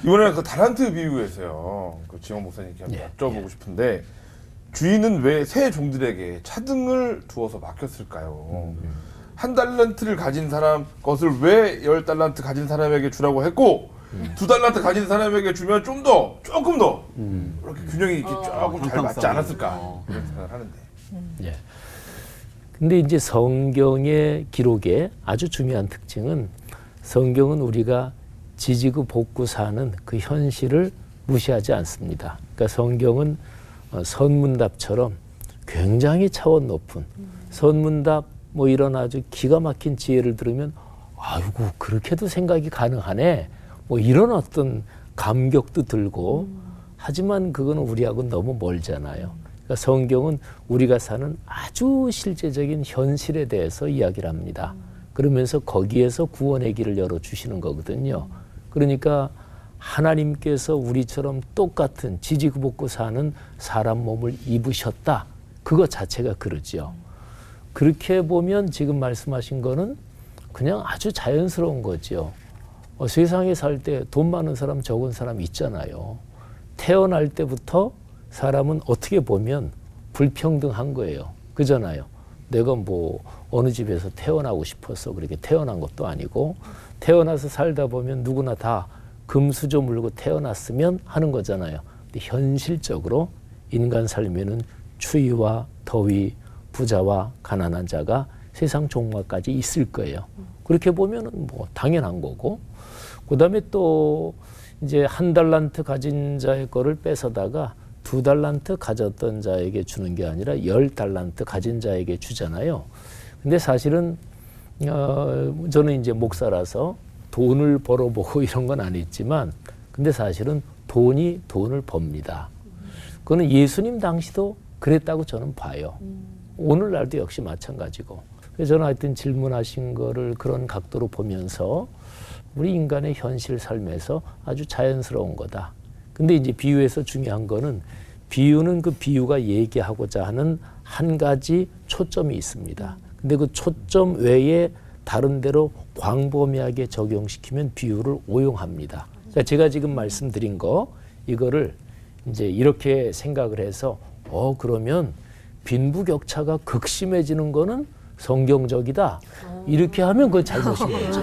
이번에는 그 달란트 비유에서요. 그 지원 목사님께 한번 여쭤보고 싶은데 주인은 왜 새 종들에게 차등을 두어서 맡겼을까요? 한 달란트를 가진 사람 것을 왜 10달란트 가진 사람에게 주라고 했고 2달란트 가진 사람에게 주면 조금 더 이렇게 균형이 이렇게 조금 잘 맞지 않았을까 그런 생각을 하는데. 예. 근데 이제 성경의 기록의 아주 중요한 특징은 성경은 우리가 지지고 볶고 사는 그 현실을 무시하지 않습니다. 그러니까 성경은 선문답처럼 굉장히 차원 높은 선문답 뭐 이런 아주 기가 막힌 지혜를 들으면 아이고 그렇게도 생각이 가능하네 뭐 이런 어떤 감격도 들고 하지만 그거는 우리하고는 너무 멀잖아요. 그러니까 성경은 우리가 사는 아주 실제적인 현실에 대해서 이야기를 합니다. 그러면서 거기에서 구원의 길을 열어주시는 거거든요. 그러니까 하나님께서 우리처럼 똑같은 지지고 사는 사람 몸을 입으셨다. 그것 자체가 그러지요. 그렇게 보면 지금 말씀하신 거는 그냥 아주 자연스러운 거지요. 세상에 살 때 돈 많은 사람 적은 사람 있잖아요. 태어날 때부터 사람은 어떻게 보면 불평등한 거예요. 그잖아요. 내가 뭐 어느 집에서 태어나고 싶어서 그렇게 태어난 것도 아니고 태어나서 살다 보면 누구나 다 금수저 물고 태어났으면 하는 거잖아요. 근데 현실적으로 인간 삶에는 추위와 더위, 부자와 가난한 자가 세상 종말까지 있을 거예요. 그렇게 보면은 뭐 당연한 거고, 그 다음에 또 이제 1달란트 가진 자의 거를 뺏어다가 2달란트 가졌던 자에게 주는 게 아니라 10달란트 가진 자에게 주잖아요. 근데 사실은 저는 이제 목사라서 돈을 벌어보고 이런 건 안 했지만, 근데 사실은 돈이 돈을 법니다. 그거는 예수님 당시도 그랬다고 저는 봐요. 오늘날도 역시 마찬가지고. 그래서 저는 하여튼 질문하신 거를 그런 각도로 보면서 우리 인간의 현실 삶에서 아주 자연스러운 거다. 근데 이제 비유에서 중요한 거는 비유는 그 비유가 얘기하고자 하는 한 가지 초점이 있습니다. 근데 그 초점 외에 다른 데로 광범위하게 적용시키면 비유를 오용합니다. 그러니까 제가 지금 말씀드린 거 이거를 이제 이렇게 생각을 해서 그러면 빈부격차가 극심해지는 거는 성경적이다. 이렇게 하면 그건 잘못인 거죠.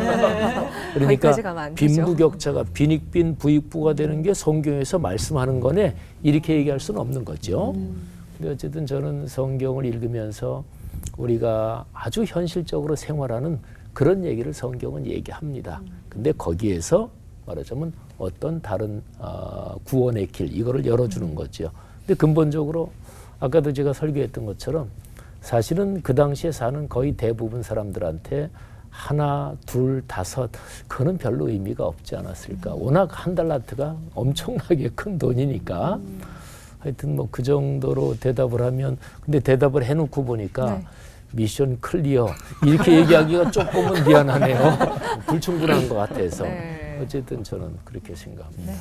그러니까 빈부격차가 빈익빈 부익부가 되는 게 성경에서 말씀하는 거네. 이렇게 얘기할 수는 없는 거죠. 근데 어쨌든 저는 성경을 읽으면서 우리가 아주 현실적으로 생활하는 그런 얘기를 성경은 얘기합니다. 근데 거기에서 말하자면 어떤 다른 구원의 길 이거를 열어주는 거죠. 근데 근본적으로 아까도 제가 설교했던 것처럼 사실은 그 당시에 사는 거의 대부분 사람들한테 하나, 둘, 다섯 그거는 별로 의미가 없지 않았을까. 워낙 1달란트가 엄청나게 큰 돈이니까 하여튼 뭐 그 정도로 대답을 하면, 근데 대답을 해놓고 보니까 미션 클리어 이렇게 얘기하기가 조금은 미안하네요. 불충분한 것 같아서. 어쨌든 저는 그렇게 생각합니다.